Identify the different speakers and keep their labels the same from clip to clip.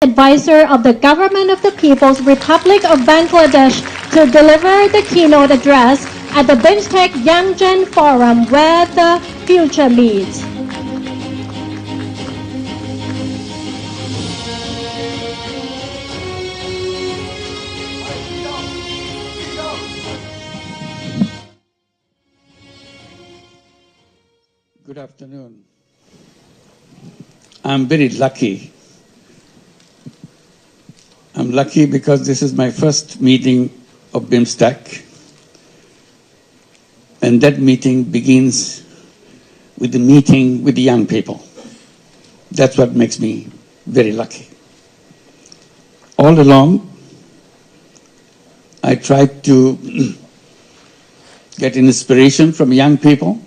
Speaker 1: advisor of the Government of the People's Republic of Bangladesh to deliver the keynote address at the BIMSTEC Young Gen Forum where the future meets.
Speaker 2: Good afternoon. I'm very lucky. I'm lucky because this is my first meeting of BIMSTEC, and that meeting begins with the meeting with the young people. That's what makes me very lucky. All along, I tried to get inspiration from young people,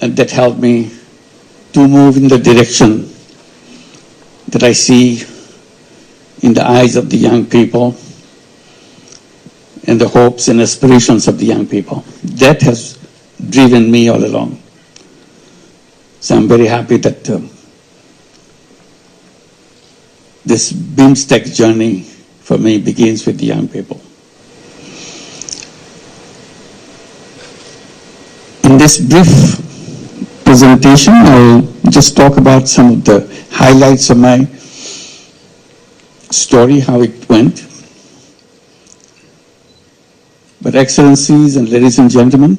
Speaker 2: and that helped me to move in the direction that I see in the eyes of the young people and the hopes and aspirations of the young people. That has driven me all along. So I'm very happy that this BIMSTEC journey for me begins with the young people. In this brief presentation, I'll just talk about some of the highlights of my story, how it went. But Excellencies and ladies and gentlemen,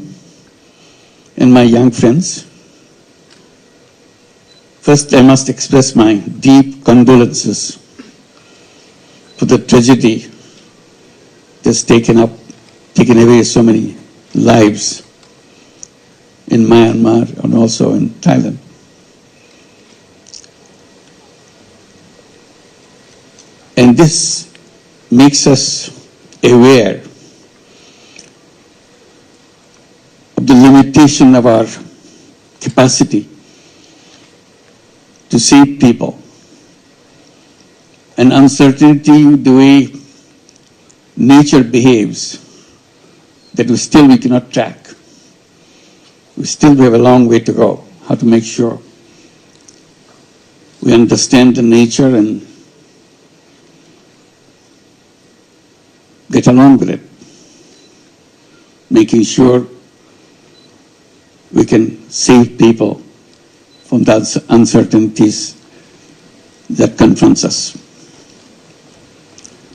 Speaker 2: and my young friends, first I must express my deep condolences for the tragedy that's taken away so many lives in Myanmar and also in Thailand. And this makes us aware of the limitation of our capacity to save people, and uncertainty, the way nature behaves, that we cannot track. We still have a long way to go, how to make sure we understand the nature and get along with it, making sure we can save people from the uncertainties that confronts us.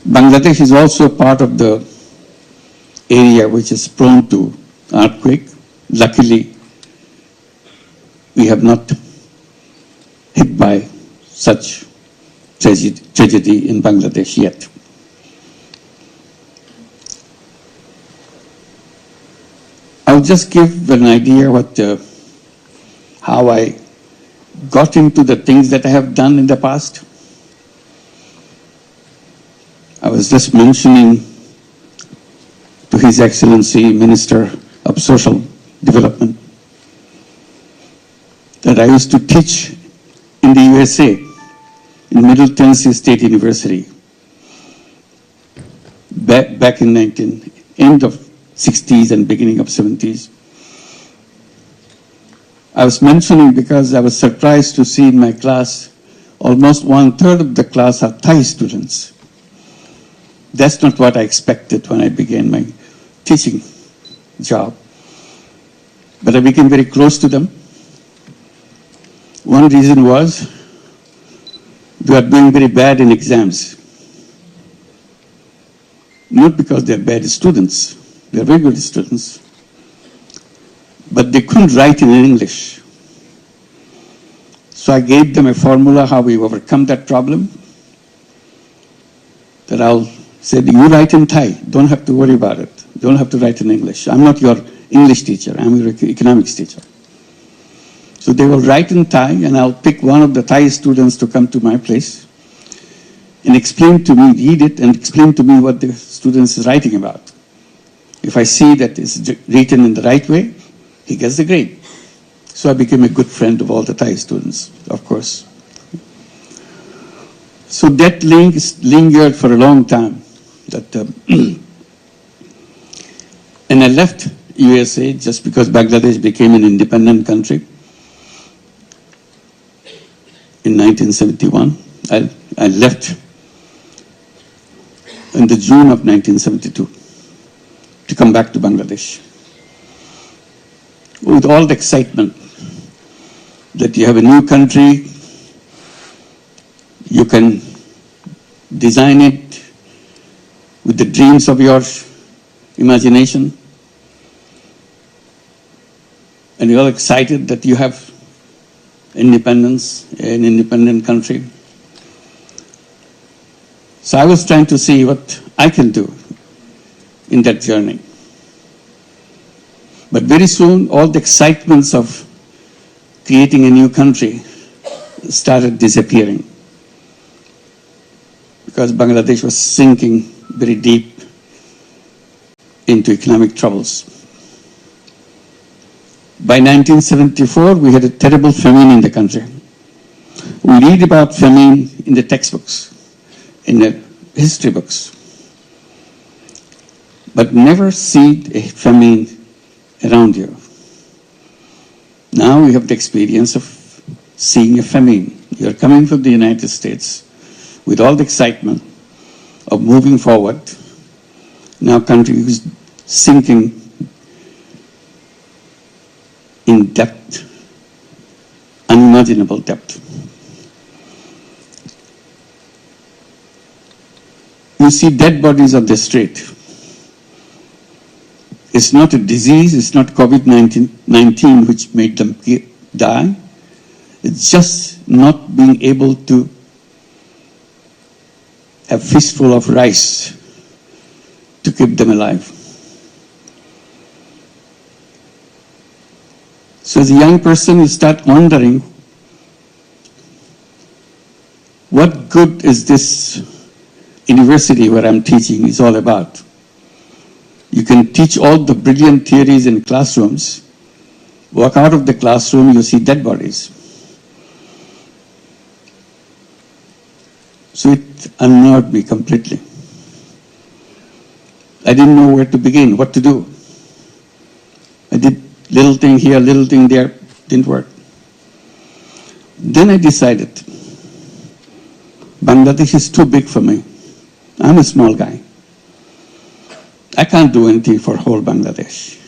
Speaker 2: Bangladesh is also part of the area which is prone to earthquake. Luckily, we have not hit by such tragedy in Bangladesh yet. I'll just give an idea how I got into the things that I have done in the past. I was just mentioning to His Excellency Minister of Social Development that I used to teach in the USA, in Middle Tennessee State University, back in end of 60s and beginning of 70s. I was mentioning because I was surprised to see in my class, almost 1/3 of the class are Thai students. That's not what I expected when I began my teaching job. But I became very close to them. One reason was they are doing very bad in exams. Not because they are bad students, they are very good students, but they couldn't write in English. So I gave them a formula how we overcome that problem, that I'll say, you write in Thai, don't have to worry about it. Don't have to write in English. I'm not your English teacher, I'm your economics teacher. So they will write in Thai, and I'll pick one of the Thai students to come to my place and explain to me, read it, and explain to me what the student is writing about. If I see that it's written in the right way, he gets the grade. So I became a good friend of all the Thai students, of course. So that link lingered for a long time. And I left USA just because Bangladesh became an independent country in 1971. I left in the June of 1972 to come back to Bangladesh. With all the excitement that you have a new country, you can design it with the dreams of your imagination, and you're all excited that you have independence, an independent country. So I was trying to see what I can do in that journey. But very soon, all the excitements of creating a new country started disappearing, because Bangladesh was sinking very deep into economic troubles. By 1974, we had a terrible famine in the country. We read about famine in the textbooks, in the history books, but never see a famine around you. Now we have the experience of seeing a famine. You're coming from the United States with all the excitement of moving forward. Now country is sinking in debt, unimaginable debt. You see dead bodies on the street. It's not a disease, it's not COVID-19 which made them die. It's just not being able to have a fistful of rice to keep them alive. So as a young person, you start wondering, what good is this university where I'm teaching is all about? You can teach all the brilliant theories in classrooms, walk out of the classroom, you see dead bodies. So it unnerved me completely. I didn't know where to begin, what to do. I did little thing here, little thing there, didn't work. Then I decided, Bangladesh is too big for me. I'm a small guy. I can't do anything for whole Bangladesh.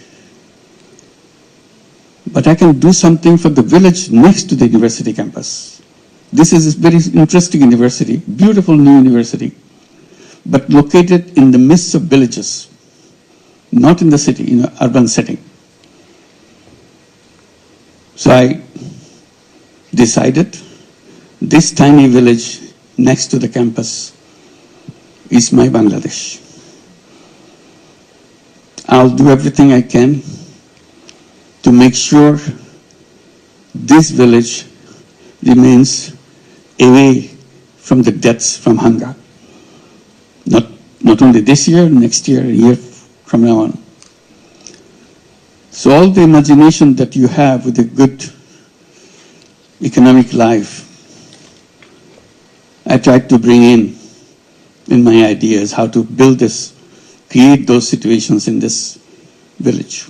Speaker 2: But I can do something for the village next to the university campus. This is a very interesting university, beautiful new university, but located in the midst of villages, not in the city, in an urban setting. So I decided this tiny village next to the campus is my Bangladesh. I'll do everything I can to make sure this village remains away from the deaths from hunger. Not only this year, next year, a year from now on. So all the imagination that you have with a good economic life, I tried to bring in my ideas, how to build this, create those situations in this village.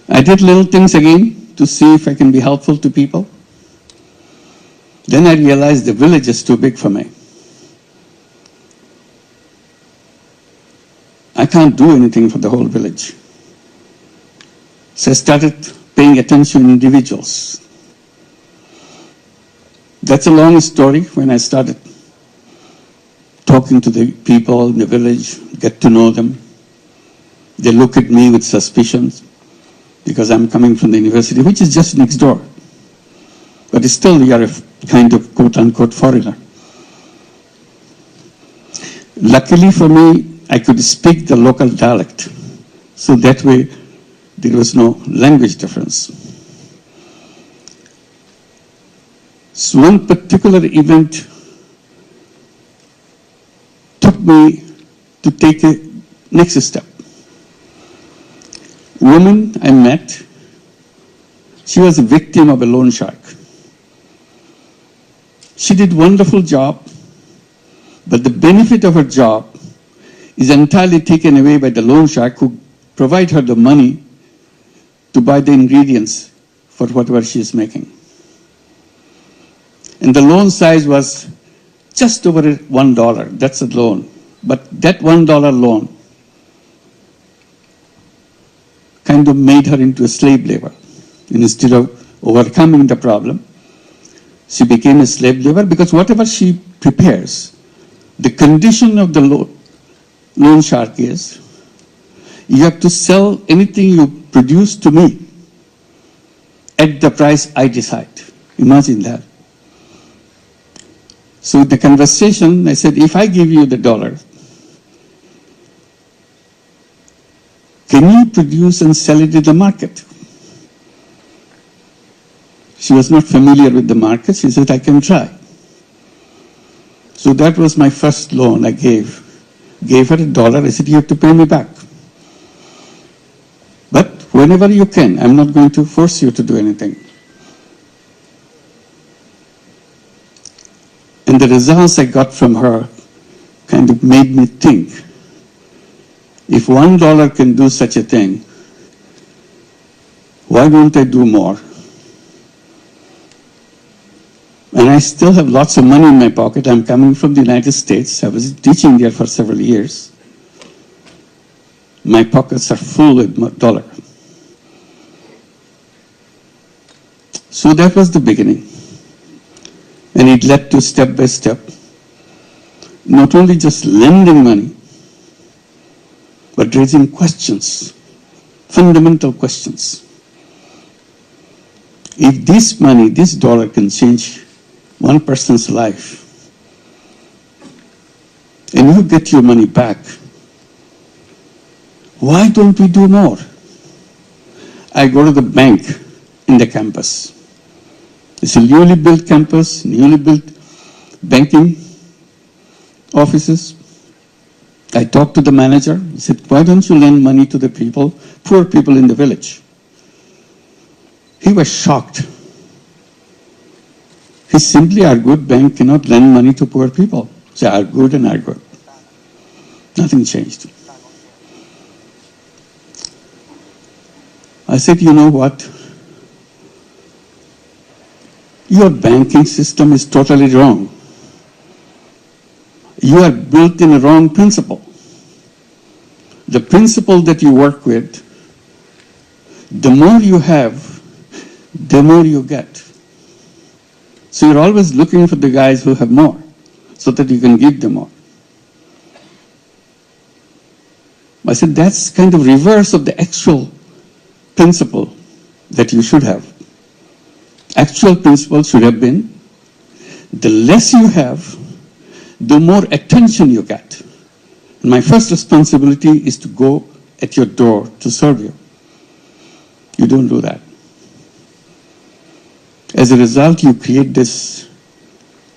Speaker 2: I did little things again to see if I can be helpful to people. Then I realized the village is too big for me. I can't do anything for the whole village. So I started paying attention to individuals. That's a long story. When I started talking to the people in the village, get to know them, they look at me with suspicions because I'm coming from the university, which is just next door. But still, you are a kind of quote-unquote foreigner. Luckily for me, I could speak the local dialect. So that way, there was no language difference. So one particular event took me to take a next step. A woman I met, she was a victim of a loan shark. She did a wonderful job, but the benefit of her job is entirely taken away by the loan shark who provide her the money to buy the ingredients for whatever she is making. And the loan size was just over $1. That's a loan. But that $1 loan kind of made her into a slave labor. And instead of overcoming the problem, she became a slave labor because whatever she prepares, the condition of the loan shark is, you have to sell anything you produce to me at the price I decide. Imagine that. So in the conversation, I said, if I give you the dollar, can you produce and sell it in the market? She was not familiar with the market. She said, I can try. So that was my first loan I gave. Gave her $1. I said, you have to pay me back. But whenever you can, I'm not going to force you to do anything. And the results I got from her kind of made me think, if $1 can do such a thing, why don't I do more? And I still have lots of money in my pocket. I'm coming from the United States. I was teaching there for several years. My pockets are full with dollar. So that was the beginning. And it led to step by step, not only just lending money, but raising questions, fundamental questions. If this money, this dollar can change one person's life, and you get your money back, why don't we do more? I go to the bank in the campus. It's a newly built campus, newly built banking offices. I talked to the manager. He said, why don't you lend money to the people, poor people in the village? He was shocked. He simply argued, bank cannot lend money to poor people. So I argued and argued. Nothing changed. I said, you know what? Your banking system is totally wrong. You are built in a wrong principle. The principle that you work with, the more you have, the more you get. So you're always looking for the guys who have more, so that you can give them more. I said, that's kind of reverse of the actual principle that you should have. Actual principle should have been, the less you have, the more attention you get. And my first responsibility is to go at your door to serve you. You don't do that. As a result, you create this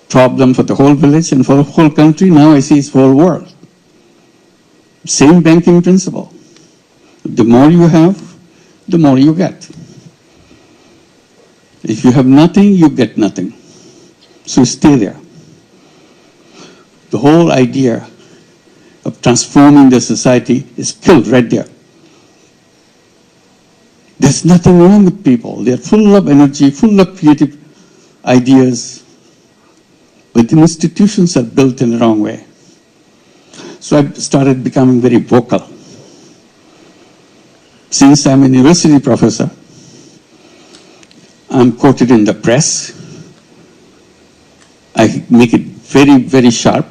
Speaker 2: problem for the whole village and for the whole country. Now I see it's the whole world. Same banking principle. The more you have, the more you get. If you have nothing, you get nothing. So stay there. The whole idea of transforming the society is killed right there. There's nothing wrong with people. They're full of energy, full of creative ideas, but the institutions are built in the wrong way. So I started becoming very vocal. Since I'm a university professor, I'm quoted in the press. I make it very, very sharp.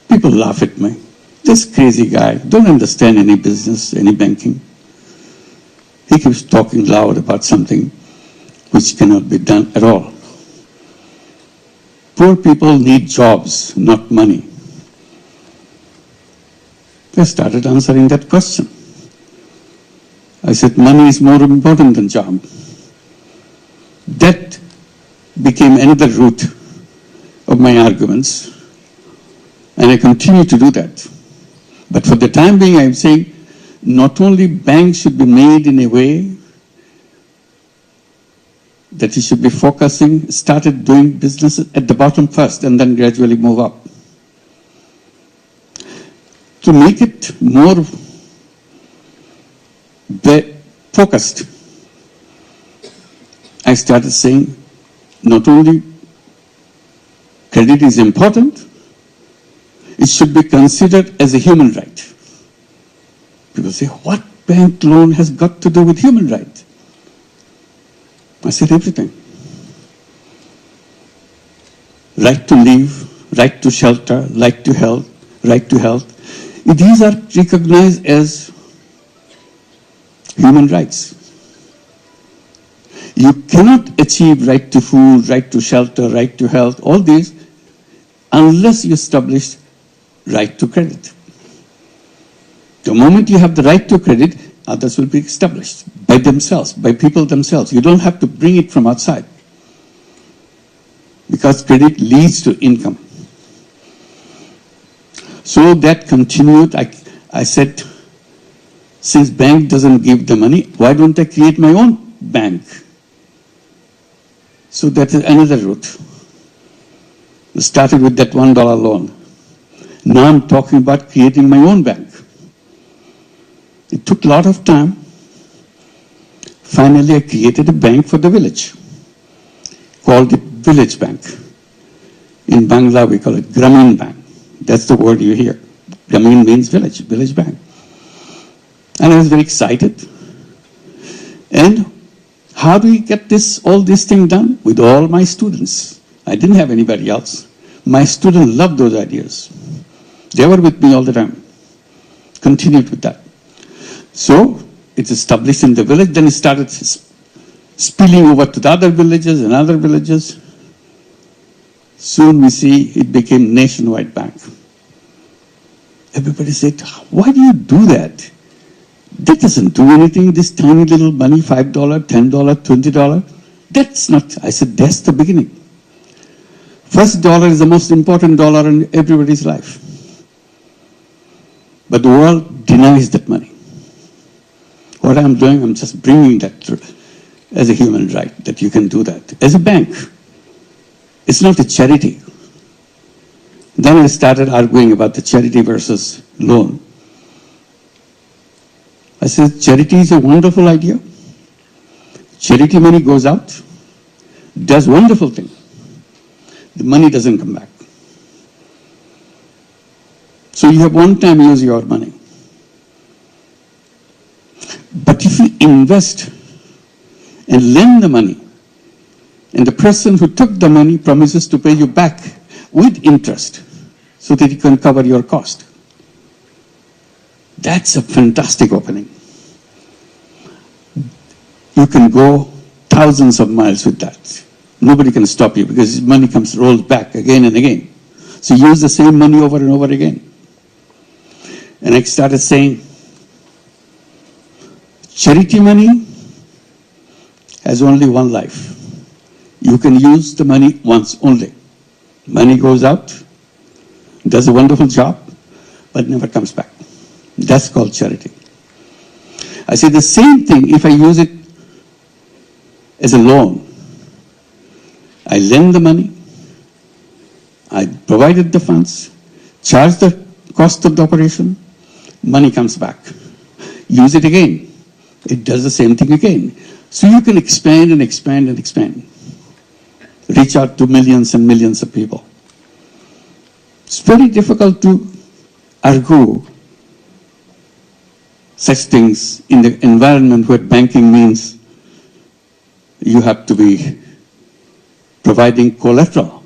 Speaker 2: People laugh at me. This crazy guy, don't understand any business, any banking. He keeps talking loud about something which cannot be done at all. Poor people need jobs, not money. I started answering that question. I said, money is more important than job. That became another root of my arguments, and I continue to do that. But for the time being, I'm saying not only banks should be made in a way that you should be focusing, started doing business at the bottom first and then gradually move up. To make it more focused, I started saying not only credit is important. It should be considered as a human right. People say, what bank loan has got to do with human right? I said everything. Right to live, right to shelter, right to health. These are recognized as human rights. You cannot achieve right to food, right to shelter, right to health, all these, unless you establish right to credit. The moment you have the right to credit, others will be established by themselves, by people themselves. You don't have to bring it from outside. Because credit leads to income. So that continued. I said, since bank doesn't give the money, why don't I create my own bank? So that is another route. We started with that $1 loan. Now I'm talking about creating my own bank. It took a lot of time. Finally, I created a bank for the village, called it Village Bank. In Bangla, we call it Grameen Bank. That's the word you hear. Grameen means village, village bank. And I was very excited. And how do we get all this thing done? With all my students. I didn't have anybody else. My students loved those ideas. They were with me all the time. Continued with that. So it's established in the village, then it started spilling over to the other villages and other villages. Soon we see it became nationwide bank. Everybody said, why do you do that? That doesn't do anything, this tiny little money, $5, $10, $20. That's not, I said, that's the beginning. First dollar is the most important dollar in everybody's life. But the world denies that money. What I'm doing, I'm just bringing that as a human right, that you can do that. As a bank, it's not a charity. Then I started arguing about the charity versus loan. I said, charity is a wonderful idea. Charity money goes out, does wonderful thing. The money doesn't come back. So you have one time use your money. But if you invest and lend the money, and the person who took the money promises to pay you back with interest so that you can cover your cost, that's a fantastic opening. You can go thousands of miles with that. Nobody can stop you because money rolls back again and again. So use the same money over and over again. And I started saying, charity money has only one life. You can use the money once only. Money goes out, does a wonderful job, but never comes back. That's called charity. I say the same thing if I use it as a loan. I lend the money, I provided the funds, charge the cost of the operation, money comes back. Use it again. It does the same thing again. So you can expand and expand and expand. Reach out to millions and millions of people. It's very difficult to argue such things in the environment where banking means you have to be providing collateral.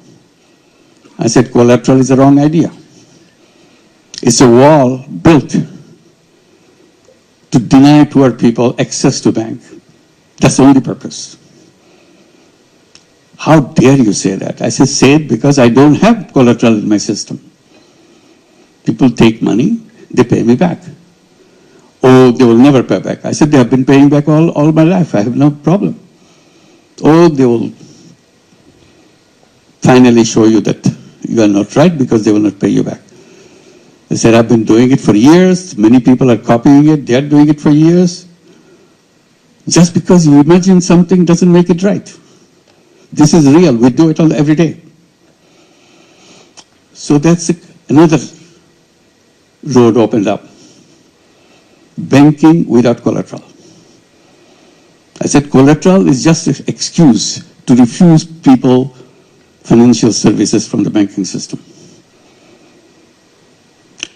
Speaker 2: I said collateral is the wrong idea. It's a wall built to deny poor people access to bank. That's the only purpose. How dare you say that? I say it because I don't have collateral in my system. People take money, they pay me back. Oh, they will never pay back. I said, they have been paying back all my life. I have no problem. Oh, they will finally show you that you are not right because they will not pay you back. I said, I've been doing it for years. Many people are copying it. They are doing it for years. Just because you imagine something doesn't make it right. This is real. We do it every day. So that's another road opened up. Banking without collateral. I said collateral is just an excuse to refuse people financial services from the banking system.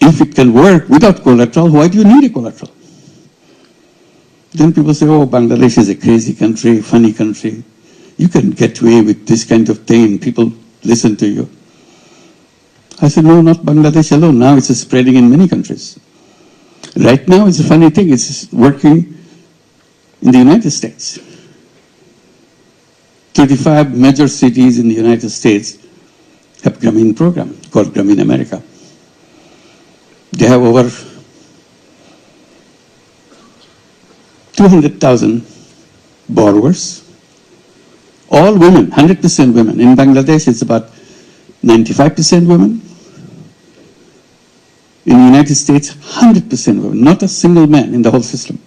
Speaker 2: If it can work without collateral, why do you need a collateral? Then people say, oh, Bangladesh is a crazy country, funny country. You can get away with this kind of thing and people listen to you. I said, no, not Bangladesh alone. Now it's spreading in many countries. Right now, it's a funny thing. It's working in the United States. 35 major cities in the United States have Grameen program called Grameen America. They have over 200,000 borrowers, all women, 100% women. In Bangladesh, it's about 95% women. In the United States, 100% women, not a single man in the whole system.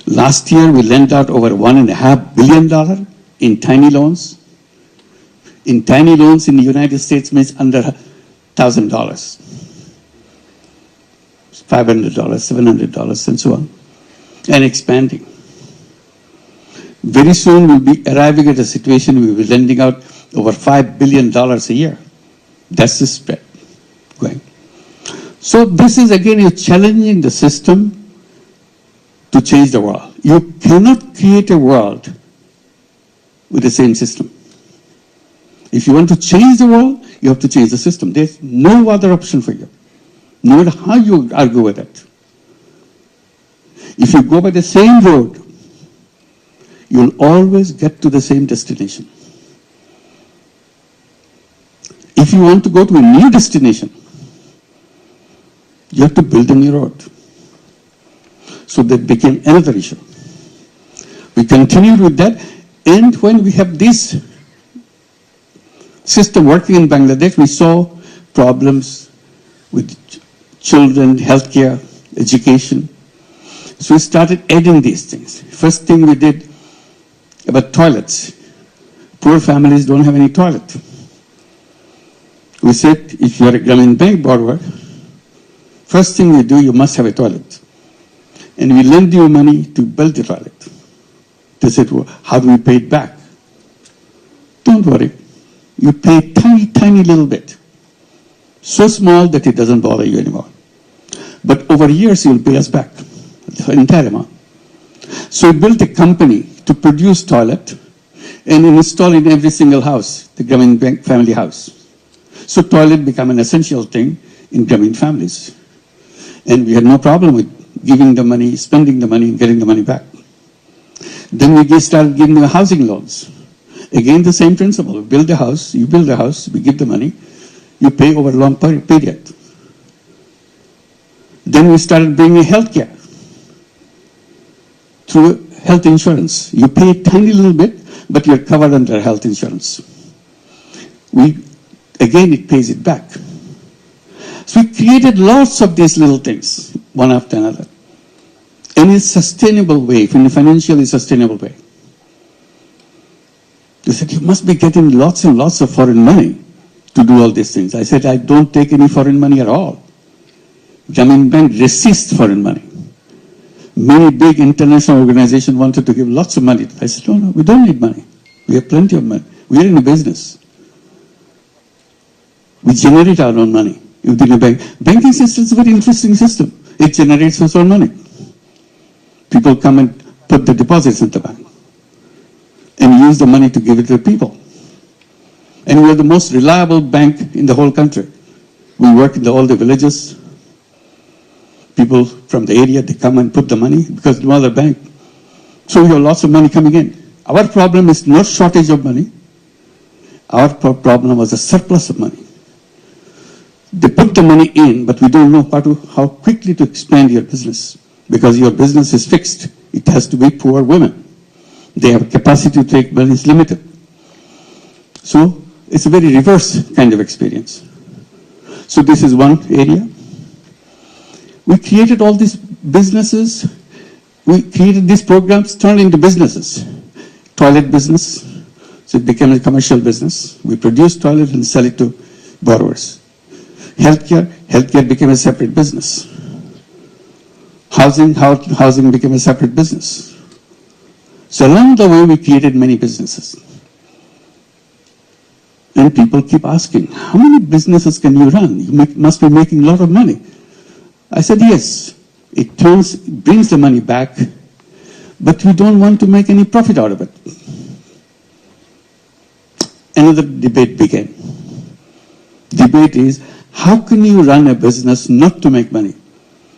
Speaker 2: Last year, we lent out over $1.5 billion in tiny loans. In tiny loans in the United States means under $1,000, $500, $700, and so on, and expanding. Very soon, we'll be arriving at a situation where we'll be lending out over $5 billion a year. That's the spread going. So this is, again, you're challenging the system to change the world. You cannot create a world with the same system. If you want to change the world, you have to change the system. There's no other option for you, no matter how you argue with it. If you go by the same road, you'll always get to the same destination. If you want to go to a new destination, you have to build a new road. So that became another issue. We continued with that, and when we have this system working in Bangladesh, we saw problems with children, healthcare, education. So we started adding these things. First thing we did about toilets. Poor families don't have any toilet. We said, if you're a Grameen Bank borrower, first thing you do, you must have a toilet. And we lend you money to build the toilet. They said, well, how do we pay it back? Don't worry. You pay a tiny, tiny little bit. So small that it doesn't bother you anymore. But over years, you'll pay us back the entire amount. So we built a company to produce toilet and install in every single house, the Grameen Bank family house. So toilet became an essential thing in Grameen families. And we had no problem with giving the money, spending the money, and getting the money back. Then we started giving the housing loans. Again, the same principle. We build a house, you build a house, we give the money, you pay over a long period. Then we started bringing healthcare through health insurance. You pay a tiny little bit, but you're covered under health insurance. Again, it pays it back. So we created lots of these little things, one after another, in a sustainable way, in a financially sustainable way. They said, you must be getting lots and lots of foreign money to do all these things. I said, I don't take any foreign money at all. Grameen Bank resists foreign money. Many big international organizations wanted to give lots of money. I said, no, we don't need money. We have plenty of money. We are in a business. We generate our own money within a bank. Banking system is a very interesting system. It generates its own money. People come and put the deposits in the bank and use the money to give it to the people. And we are the most reliable bank in the whole country. We work in all the villages. People from the area, they come and put the money because no other bank. So we have lots of money coming in. Our problem is not shortage of money. Our problem was a surplus of money. They put the money in, but we don't know how quickly to expand your business because your business is fixed. It has to be poor women. They have capacity to take money is limited. So it's a very reverse kind of experience. So this is one area. We created all these businesses. We created these programs, turned into businesses. Toilet business, so it became a commercial business. We produce toilet and sell it to borrowers. Healthcare became a separate business. Housing became a separate business. So along the way, we created many businesses. And people keep asking, how many businesses can you run? You must be making a lot of money. I said, yes, it brings the money back, but we don't want to make any profit out of it. Another debate began. Debate is, how can you run a business not to make money?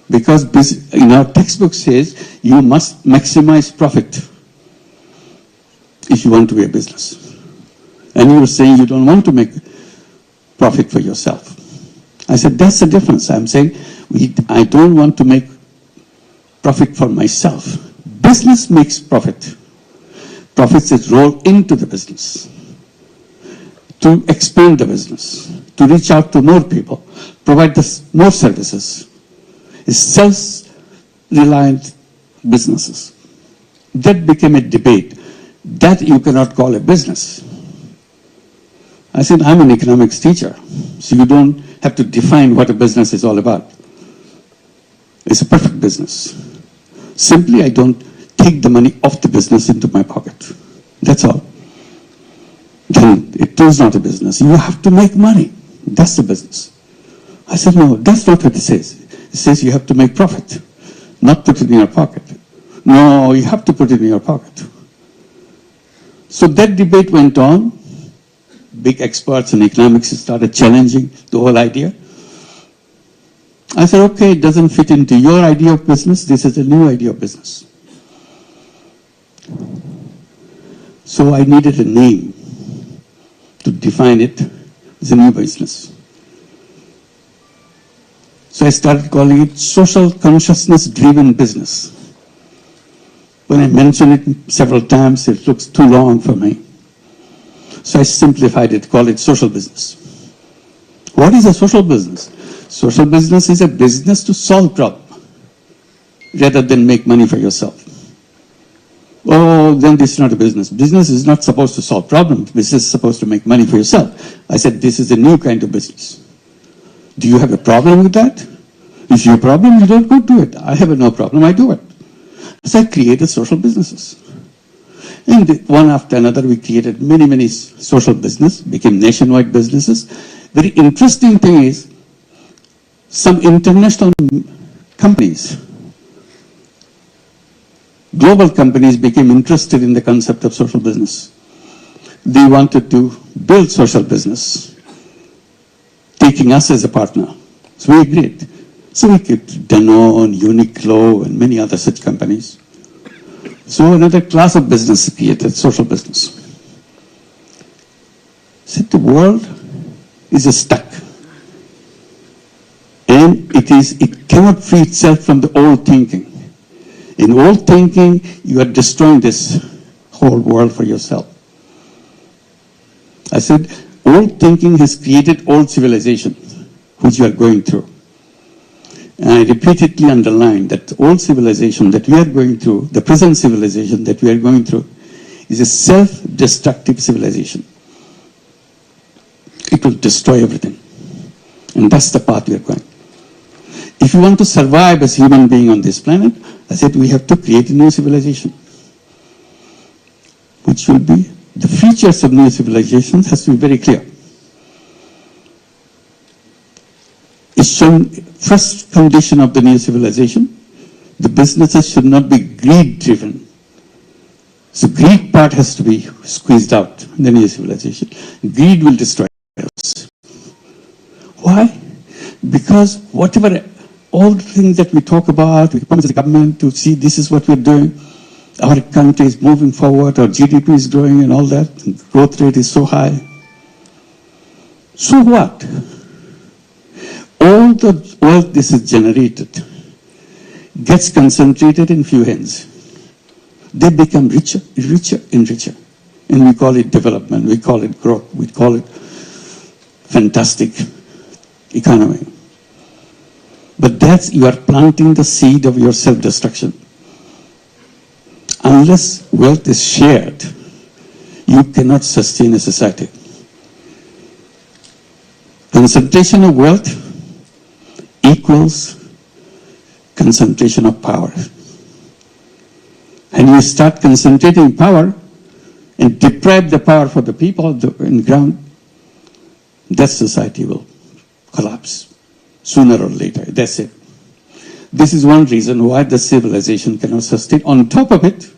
Speaker 2: Because in our textbook says, you must maximize profit if you want to be a business. And you were saying you don't want to make profit for yourself. I said, that's the difference. I'm saying, I don't want to make profit for myself. Business makes profit. Profits is rolled into the business to expand the business, to reach out to more people, provide more services. It's self-reliant businesses. That became a debate. That you cannot call a business. I said, I'm an economics teacher, so you don't have to define what a business is all about. It's a perfect business. Simply, I don't take the money off the business into my pocket. That's all. Then it is not a business. You have to make money. That's the business. I said, no, that's not what it says. It says you have to make profit, not put it in your pocket. No, you have to put it in your pocket. So that debate went on. Big experts in economics started challenging the whole idea. I said, okay, it doesn't fit into your idea of business. This is a new idea of business. So I needed a name to define it as a new business. So I started calling it social consciousness-driven business. When I mention it several times, it looks too long for me. So I simplified it, called it social business. What is a social business? Social business is a business to solve problems rather than make money for yourself. Oh, then this is not a business. Business is not supposed to solve problems. Business is supposed to make money for yourself. I said, this is a new kind of business. Do you have a problem with that? If you have a problem, you don't go do it. I have no problem, I do it. So I created social businesses. And one after another, we created many, many social business, became nationwide businesses. Very interesting thing is, some international companies, global companies became interested in the concept of social business. They wanted to build social business, taking us as a partner. So we agreed. So we kept Danone, Uniqlo, and many other such companies. So another class of business created, social business. So the world is stuck. And it cannot free itself from the old thinking. In old thinking, you are destroying this whole world for yourself. I said, old thinking has created old civilization, which you are going through. And I repeatedly underline that old civilization that we are going through, the present civilization that we are going through, is a self-destructive civilization. It will destroy everything. And that's the path we are going. If you want to survive as human being on this planet, I said we have to create a new civilization, which will be, the features of new civilizations has to be very clear. It's shown, first condition of the new civilization, the businesses should not be greed-driven. So greed part has to be squeezed out in the new civilization. Greed will destroy us. Why? Because whatever, all the things that we talk about, we promise the government to see this is what we're doing, our country is moving forward, our GDP is growing and all that, and growth rate is so high. So what? All the wealth this is generated gets concentrated in few hands. They become richer, richer and richer. And we call it development, we call it growth, we call it fantastic economy. But that's, you are planting the seed of your self-destruction. Unless wealth is shared, you cannot sustain a society. Concentration of wealth equals concentration of power. And you start concentrating power and deprive the power for the people on the ground, that society will collapse sooner or later. That's it. This is one reason why the civilization cannot sustain. On top of it,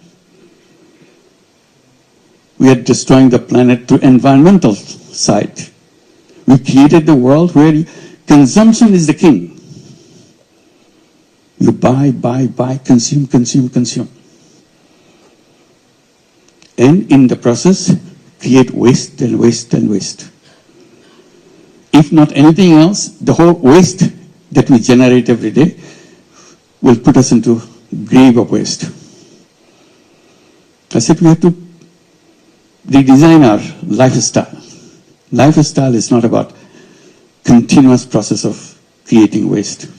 Speaker 2: we are destroying the planet through environmental side. We created the world where consumption is the king. You buy, consume. And in the process, create waste and waste and waste. If not anything else, the whole waste that we generate every day will put us into grave of waste. I said we have to redesign our lifestyle. Lifestyle is not about continuous process of creating waste.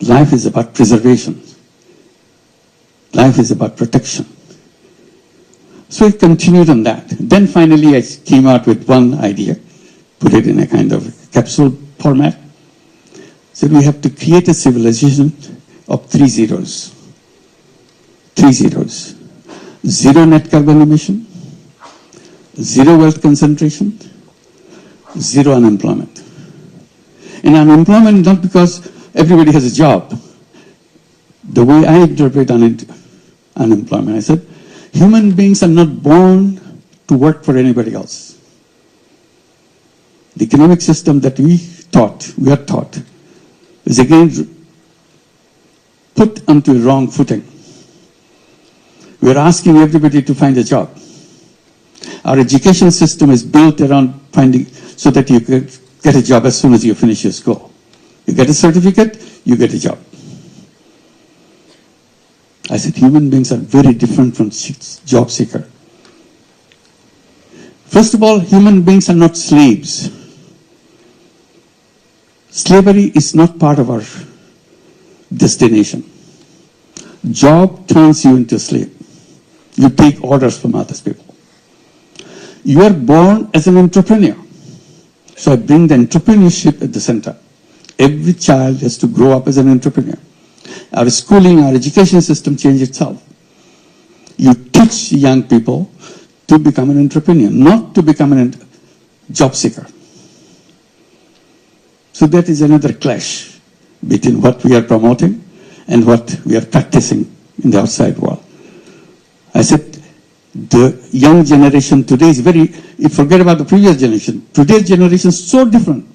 Speaker 2: Life is about preservation. Life is about protection. So I continued on that. Then finally I came out with one idea, put it in a kind of capsule format. Said we have to create a civilization of 3 zeros. 3 zeros. 0 net carbon emission, 0 wealth concentration, 0 unemployment. And unemployment not because everybody has a job. The way I interpret unemployment, I said, human beings are not born to work for anybody else. The economic system that we are taught, is again put onto a wrong footing. We are asking everybody to find a job. Our education system is built around finding, so that you can get a job as soon as you finish your school. You get a certificate, you get a job. I said human beings are very different from job seeker. First of all, human beings are not slaves. Slavery is not part of our destination. Job turns you into a slave. You take orders from other people. You are born as an entrepreneur. So I bring the entrepreneurship at the center. Every child has to grow up as an entrepreneur. Our schooling, our education system change itself. You teach young people to become an entrepreneur, not to become a job seeker. So that is another clash between what we are promoting and what we are practicing in the outside world. I said, the young generation today is you forget about the previous generation. Today's generation is so different.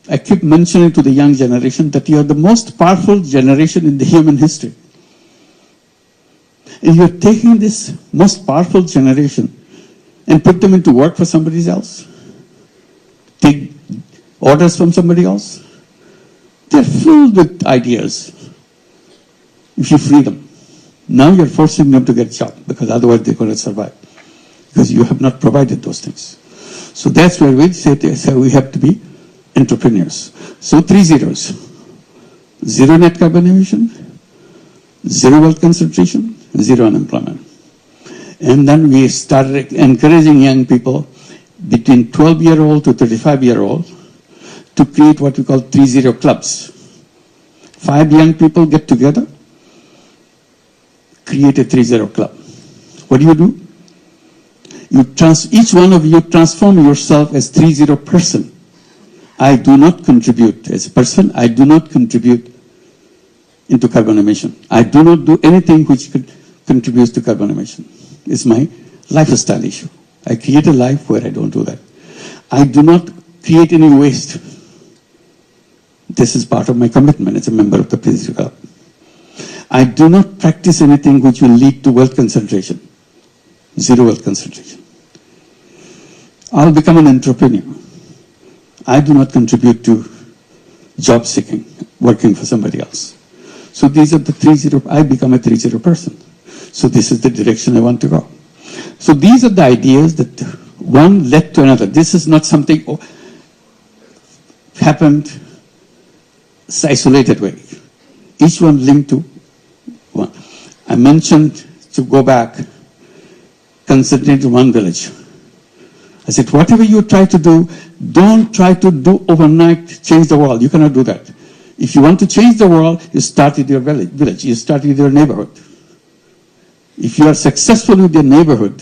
Speaker 2: I keep mentioning to the young generation that you are the most powerful generation in the human history. And you're taking this most powerful generation and put them into work for somebody else. Take orders from somebody else. They're filled with ideas. If you free them. Now you're forcing them to get a job because otherwise they're going to survive. Because you have not provided those things. So that's where we say we have to be entrepreneurs. So 3 zeros. 0 net carbon emission, 0 wealth concentration, 0 unemployment. And then we started encouraging young people between 12-year-old to 35-year-old to create what we call 3-0 clubs. 5 young people get together, create a 3-0 club. What do? Each one of you transform yourself as 3-0 person. I do not contribute as a person. I do not contribute into carbon emission. I do not do anything which contributes to carbon emission. It's my lifestyle issue. I create a life where I don't do that. I do not create any waste. This is part of my commitment as a member of the Peace Club. I do not practice anything which will lead to wealth concentration. 0 wealth concentration. I'll become an entrepreneur. I do not contribute to job seeking, working for somebody else. So these are the 3-0, I become a 3-0 person. So this is the direction I want to go. So these are the ideas that one led to another. This is not something happened isolated way. Each one linked to one. I mentioned to go back, concentrate on one village. I said, whatever you try to do, don't try to do overnight, change the world. You cannot do that. If you want to change the world, you start with your village. You start with your neighborhood. If you are successful with your neighborhood,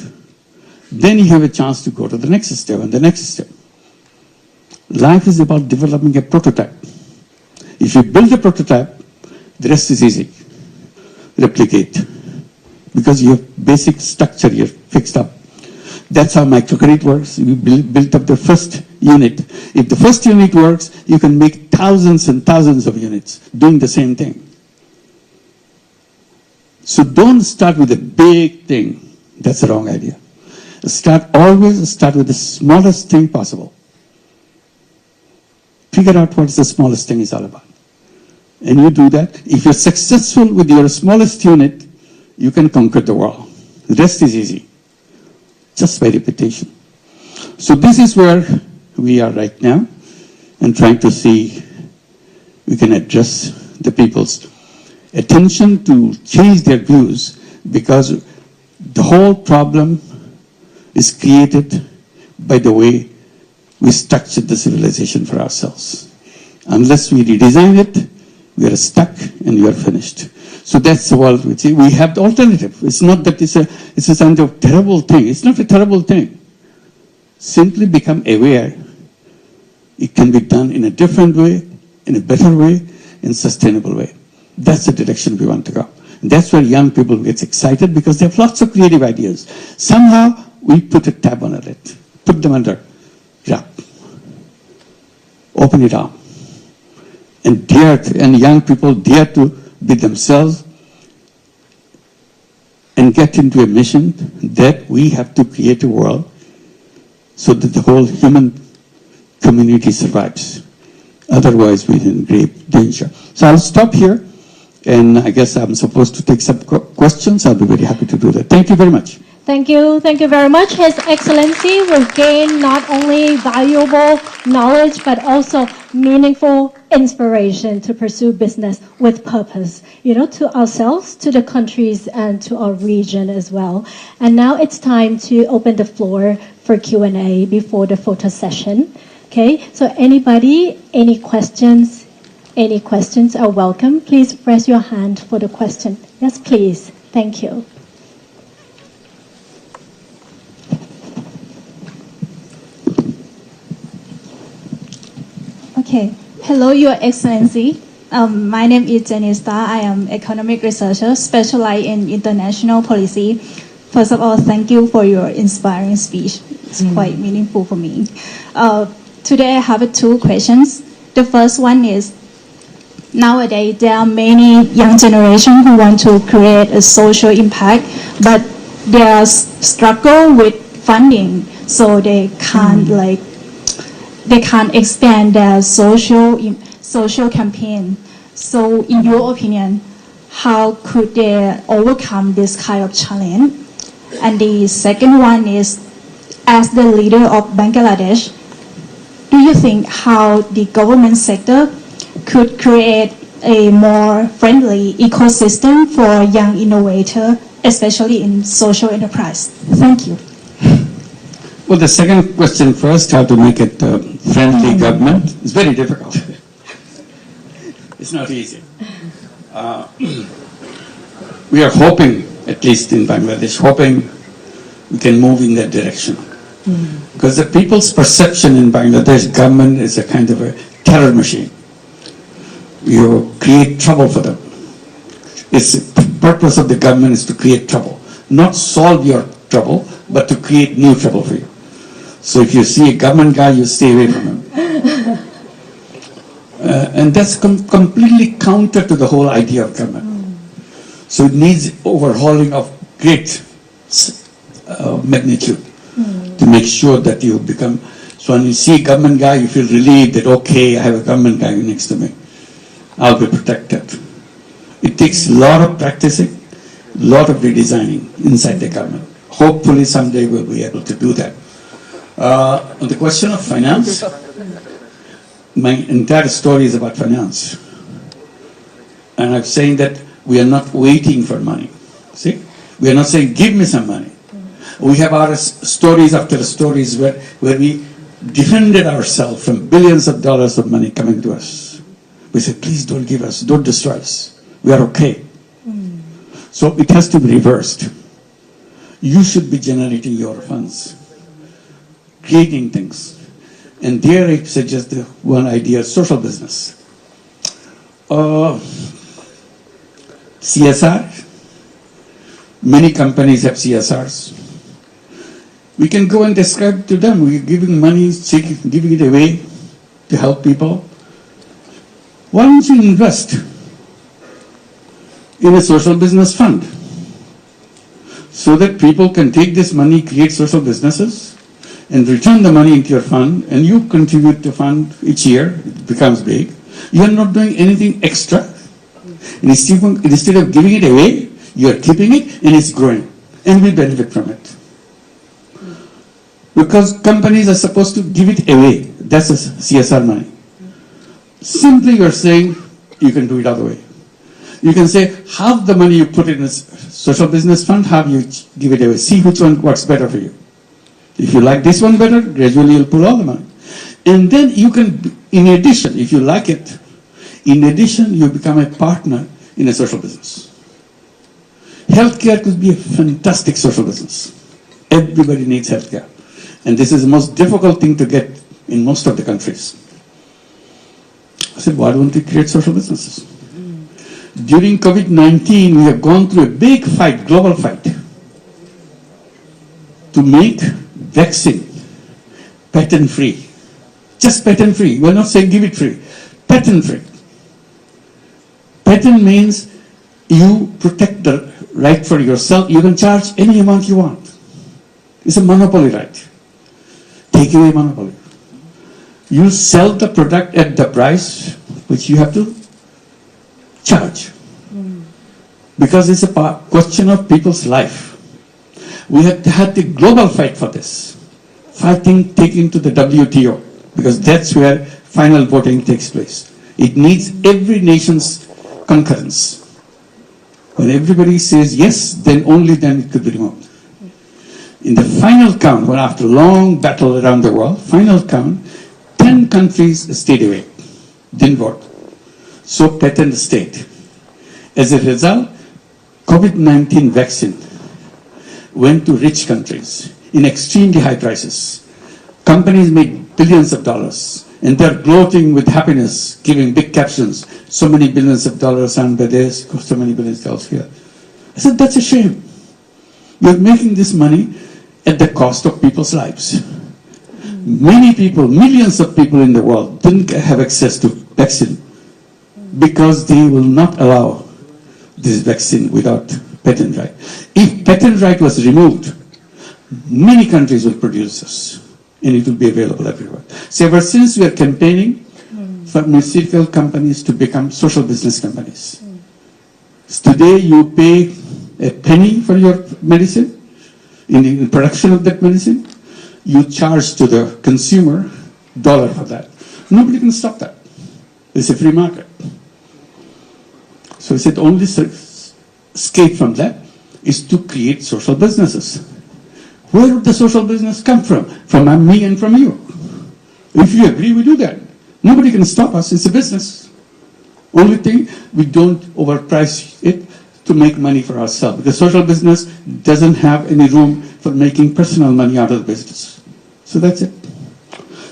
Speaker 2: then you have a chance to go to the next step and the next step. Life is about developing a prototype. If you build a prototype, the rest is easy. Replicate. Because you have basic structure here fixed up. That's how microcredit works. You built up the first unit. If the first unit works, you can make thousands and thousands of units doing the same thing. So don't start with a big thing. That's the wrong idea. Always start with the smallest thing possible. Figure out what the smallest thing is all about. And you do that. If you're successful with your smallest unit, you can conquer the world. The rest is easy, just by repetition. So this is where we are right now, and trying to see we can address the people's attention to change their views, because the whole problem is created by the way we structured the civilization for ourselves. Unless we redesign it, we are stuck and we are finished. So that's the world we see. We have the alternative. It's not that it's a kind of terrible thing. It's not a terrible thing. Simply become aware. It can be done in a different way, in a better way, in a sustainable way. That's the direction we want to go. And that's where young people get excited, because they have lots of creative ideas. Somehow we put a tab on it, put them under wrap, open it up, and young people dare to be themselves and get into a mission that we have to create a world so that the whole human community survives. Otherwise, we're in grave danger. So I'll stop here, and I guess I'm supposed to take some questions. I'll be very happy to do that. Thank you very much.
Speaker 1: Thank you very much. His Excellency will gain not only valuable knowledge, but also meaningful inspiration to pursue business with purpose, to ourselves, to the countries, and to our region as well. And now it's time to open the floor for Q&A before the photo session. Okay, so anybody, any questions are welcome. Please raise your hand for the question. Yes, please. Thank you.
Speaker 3: Okay. Hello, Your Excellency. My name is Janista. I am economic researcher specialized in international policy. First of all, thank you for your inspiring speech. It's quite meaningful for me. Today I have two questions. The first one is, nowadays there are many young generation who want to create a social impact, but they are struggle with funding, so they can't they can't expand their social campaign. So in your opinion, how could they overcome this kind of challenge? And the second one is, as the leader of Bangladesh, do you think how the government sector could create a more friendly ecosystem for young innovators, especially in social enterprise? Thank you.
Speaker 2: Well, the second question first, how to make it friendly government, is very difficult. It's not easy. We are hoping, at least in Bangladesh, we can move in that direction. Because the people's perception in Bangladesh government is a kind of a terror machine. You create trouble for them. The purpose of the government is to create trouble. Not solve your trouble, but to create new trouble for you. So if you see a government guy, you stay away from him. And that's completely counter to the whole idea of government. So it needs overhauling of great magnitude to make sure that you become, so when you see a government guy, you feel relieved that, okay, I have a government guy next to me. I'll be protected. It takes a lot of practicing, a lot of redesigning inside the government. Hopefully someday we'll be able to do that. On the question of finance, my entire story is about finance. And I'm saying that we are not waiting for money. See? We are not saying, give me some money. We have our stories after stories where we defended ourselves from billions of dollars of money coming to us. We said, please don't give us, don't destroy us. We are okay. So it has to be reversed. You should be generating your funds, creating things. And there I suggest the one idea, social business. CSR. Many companies have CSRs. We can go and describe to them. We're giving money, giving it away to help people. Why don't you invest in a social business fund so that people can take this money, create social businesses, and return the money into your fund, and you contribute to fund each year, it becomes big. You are not doing anything extra. And instead of giving it away, you are keeping it and it's growing, and we benefit from it. Because companies are supposed to give it away. That's a CSR money. Simply you are saying you can do it other way. You can say half the money you put in a social business fund, half you give it away. See which one works better for you. If you like this one better, gradually you'll pull all the money. And then you can, in addition, if you like it, in addition you become a partner in a social business. Healthcare could be a fantastic social business. Everybody needs healthcare. And this is the most difficult thing to get in most of the countries. I said, why don't we create social businesses? During COVID-19, we have gone through a big fight, global fight, to make vaccine patent-free. Just patent-free. We're not saying give it free. Patent-free. Patent means you protect the right for yourself. You can charge any amount you want. It's a monopoly right. Take away monopoly. You sell the product at the price which you have to charge. Because it's a question of people's life. We have had the global fight for this. Fighting taken to the WTO, because that's where final voting takes place. It needs every nation's concurrence. When everybody says yes, then only then it could be removed. In the final count, well, after a long battle around the world, final count, 10 countries stayed away, didn't vote. So patent stayed. As a result, COVID-19 vaccine went to rich countries in extremely high prices. Companies made billions of dollars, and they're gloating with happiness, giving big captions, so many billions of dollars on this, so many billions of dollars here. I said, that's a shame. You're making this money at the cost of people's lives. Many people, millions of people in the world didn't have access to vaccine because they will not allow this vaccine without patent right. If patent right was removed, many countries will produce this and it will be available everywhere. So ever since we are campaigning for pharmaceutical companies to become social business companies. Today you pay a penny for your medicine, in the production of that medicine, you charge to the consumer $1 for that. Nobody can stop that. It's a free market. So I said only escape from that is to create social businesses. Where would the social business come from? From me and from you. If you agree, we do that. Nobody can stop us. It's a business. Only thing, we don't overprice it to make money for ourselves. The social business doesn't have any room for making personal money out of the business. So that's it.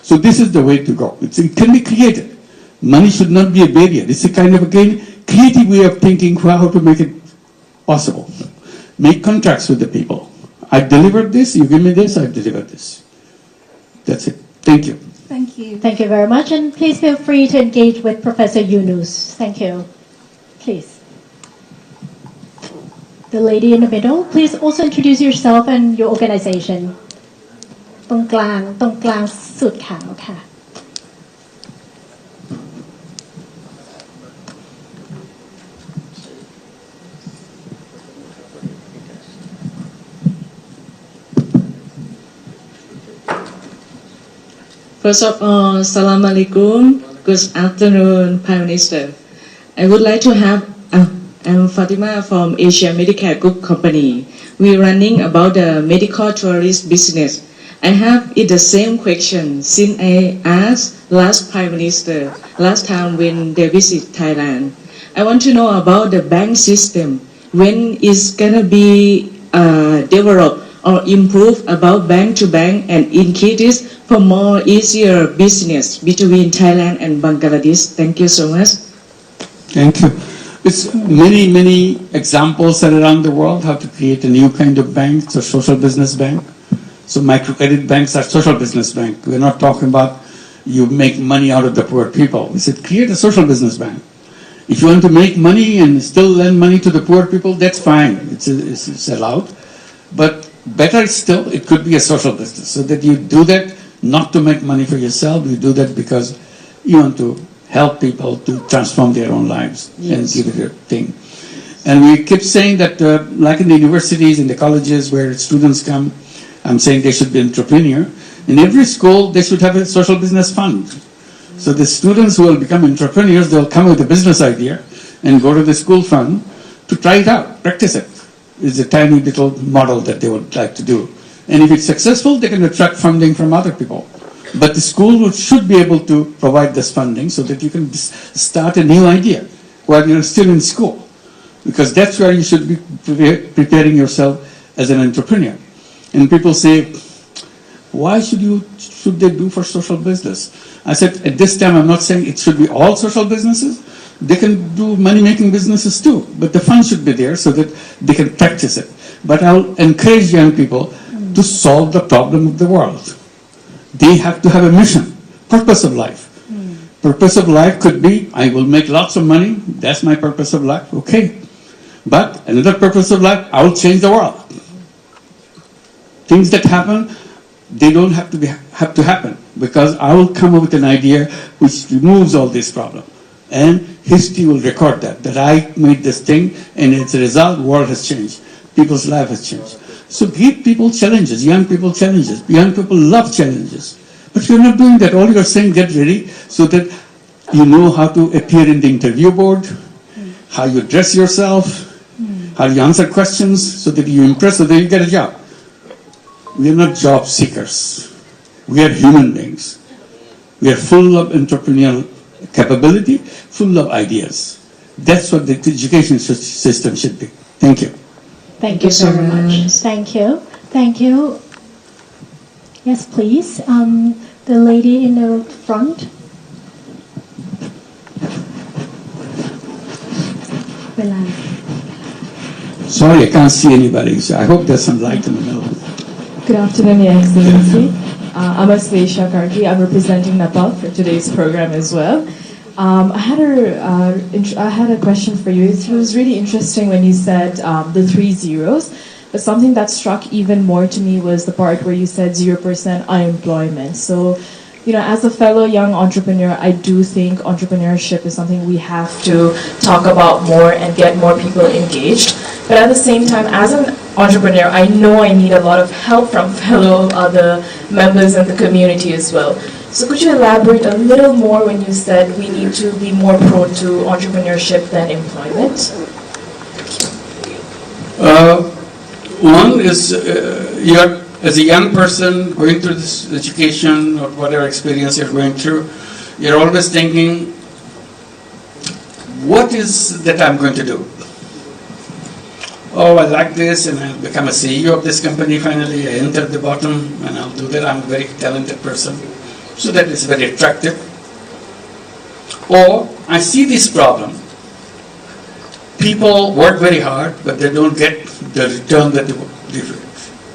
Speaker 2: So this is the way to go. It can be created. Money should not be a barrier. It's a kind of, again, creative way of thinking how to make it possible. Make contracts with the people. I delivered this, you give me this, I delivered this. That's it. Thank you.
Speaker 3: Thank you.
Speaker 1: Thank you very much, and please feel free to engage with Professor Yunus. Thank you. Please. The lady in the middle, please also introduce yourself and your organization. ตรงกลางสุดขาวค่ะ
Speaker 4: First of all, Assalamu alaikum. Good afternoon, Prime Minister. I would like to have, I'm Fatima from Asia Medicare Group Company. We're running about the medical tourist business. I have the same question since I asked last Prime Minister, last time when they visit Thailand. I want to know about the bank system. When it's gonna be developed or improve about bank to bank and increase this for more easier business between Thailand and Bangladesh? Thank you so much.
Speaker 2: Thank you. It's many examples are around the world how to create a new kind of bank, so social business bank. So microcredit banks are social business bank. We're not talking about you make money out of the poor people. We said create a social business bank. If you want to make money and still lend money to the poor people, that's fine. It's allowed. But better still, it could be a social business. So that you do that not to make money for yourself. You do that because you want to help people to transform their own lives and give it a thing. And we keep saying that, like in the universities, in the colleges where students come, I'm saying they should be entrepreneur. In every school, they should have a social business fund. So the students who will become entrepreneurs, they'll come with a business idea and go to the school fund to try it out, practice it. It's a tiny little model that they would like to do. And if it's successful, they can attract funding from other people. But the school should be able to provide this funding so that you can start a new idea while you're still in school. Because that's where you should be preparing yourself as an entrepreneur. And people say, why should they do for social business? I said, at this time, I'm not saying it should be all social businesses. They can do money-making businesses too, but the fund should be there so that they can practice it. But I'll encourage young people to solve the problem of the world. They have to have a mission, purpose of life. Purpose of life could be, I will make lots of money. That's my purpose of life. Okay. But another purpose of life, I will change the world. Things that happen, they don't have to happen because I will come up with an idea which removes all this problem. And history will record that I made this thing and as a result, the world has changed. People's life has changed. So give people challenges, young people challenges. Young people love challenges. But you're not doing that. All you're saying, get ready so that you know how to appear in the interview board, how you dress yourself, how you answer questions so that you impress, so that you get a job. We are not job seekers. We are human beings. We are full of entrepreneurial capability, full of ideas. That's what the education system should be. Thank you.
Speaker 1: Thank you so much. Thank you. Thank you. Yes, please. The lady in the front.
Speaker 2: Sorry, I can't see anybody. So I hope there's some light in the middle.
Speaker 5: Good afternoon, Your Excellency. I'm Asli Shakarki. I'm representing Nepal for today's program as well. I had a question for you. It was really interesting when you said the 3 zeros, but something that struck even more to me was the part where you said 0% unemployment. So, you know, as a fellow young entrepreneur, I do think entrepreneurship is something we have to talk about more and get more people engaged. But at the same time, as an entrepreneur, I know I need a lot of help from fellow other members in the community as well. So could you elaborate a little more when you said we need to be more prone to entrepreneurship than employment?
Speaker 2: One is you're, as a young person going through this education or whatever experience you're going through, you're always thinking, what is that I'm going to do? Oh, I like this and I'll become a CEO of this company finally. I enter the bottom and I'll do that. I'm a very talented person. So that is very attractive. Or I see this problem. People work very hard, but they don't get the return that they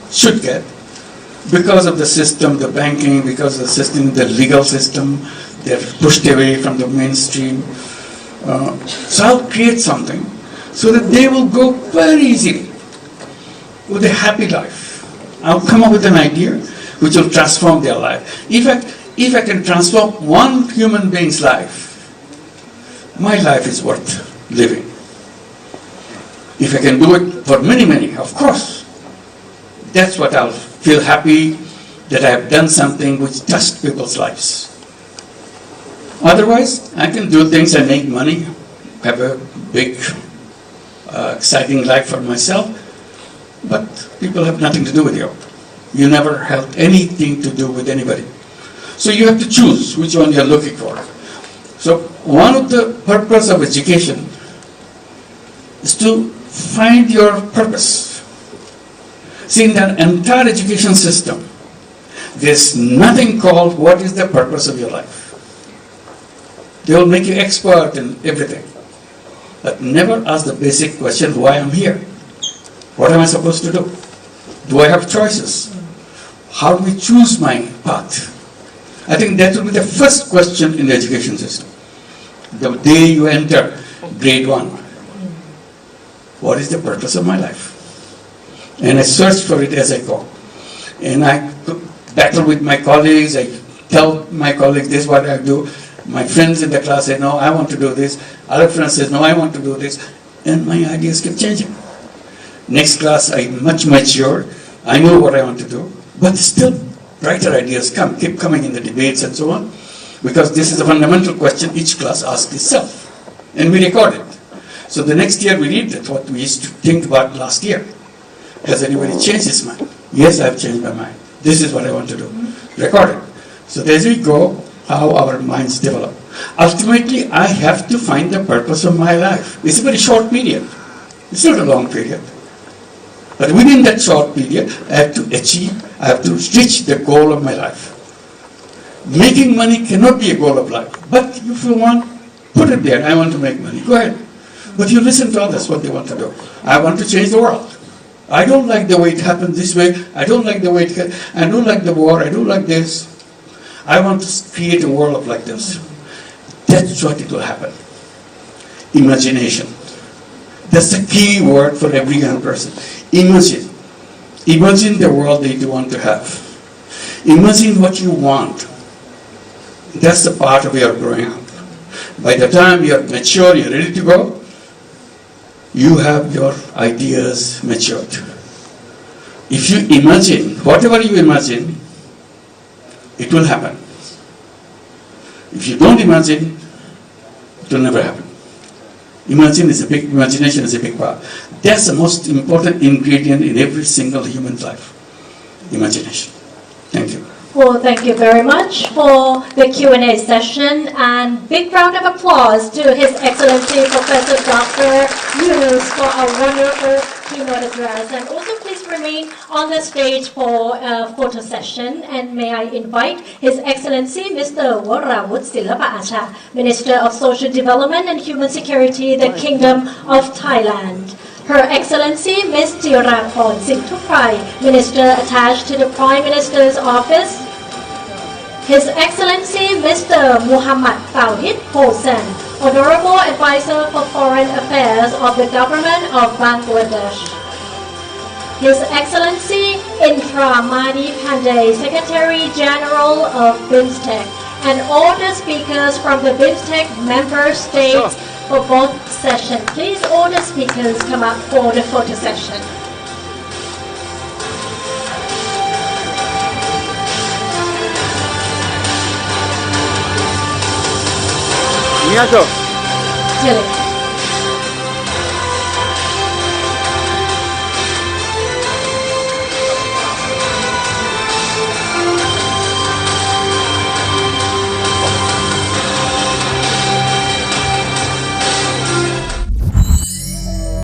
Speaker 2: should get because of the system, the banking, because of the system, the legal system. They're pushed away from the mainstream. So I'll create something so that they will go very easily with a happy life. I'll come up with an idea which will transform their life. If I can transform one human being's life, my life is worth living. If I can do it for many, of course, that's what I'll feel happy that I have done something which touched people's lives. Otherwise, I can do things and make money, have a big, exciting life for myself, but people have nothing to do with you. You never had anything to do with anybody. So you have to choose which one you're looking for. So one of the purpose of education is to find your purpose. See, in the entire education system, there's nothing called what is the purpose of your life. They will make you expert in everything, but never ask the basic question, why I'm here? What am I supposed to do? Do I have choices? How do we choose my path? I think that will be the first question in the education system. The day you enter grade 1, what is the purpose of my life? And I searched for it as I go. And I battle with my colleagues, I tell my colleagues this is what I do. My friends in the class say, no, I want to do this. Other friends say, no, I want to do this. And my ideas keep changing. Next class, I'm much mature. I know what I want to do. But still, brighter ideas keep coming in the debates and so on. Because this is a fundamental question each class asks itself. And we record it. So the next year we read that, what we used to think about last year. Has anybody changed his mind? Yes, I've changed my mind. This is what I want to do. Record it. So as we go, how our minds develop. Ultimately, I have to find the purpose of my life. It's a very short period. It's not a long period. But within that short period, I have to reach the goal of my life. Making money cannot be a goal of life. But if you want, put it there. I want to make money. Go ahead. But you listen to others, what they want to do. I want to change the world. I don't like the way it happened this way. I don't like the way I don't like the war. I don't like this. I want to create a world like this. That's what it will happen. Imagination. That's the key word for every young person. Imagine. Imagine the world that you want to have. Imagine what you want. That's the part of your growing up. By the time you're mature, you're ready to go, you have your ideas matured. If you imagine, whatever you imagine, it will happen. If you don't imagine, it will never happen. Imagination is a big part. That's the most important ingredient in every single human life. Imagination. Thank you.
Speaker 1: Well, thank you very much for the Q&A session, and big round of applause to His Excellency Professor Dr. Yunus for a wonderful keynote address. And also please remain on the stage for a photo session, and may I invite His Excellency Mr. Warawut Silapa Acha, Minister of Social Development and Human Security, the Kingdom of Thailand. Her Excellency Ms. Jirakon Singtuprai, Minister attached to the Prime Minister's Office. His Excellency Mr. Muhammad Tawhid Hossain, Honorable Advisor for Foreign Affairs of the Government of Bangladesh. His Excellency Indra Mani Pandey, Secretary General of BIMSTEC, and all the speakers from the BIMSTEC member states for both sessions. Please, all the speakers come up for the photo session.
Speaker 6: Niacho.
Speaker 1: Chile.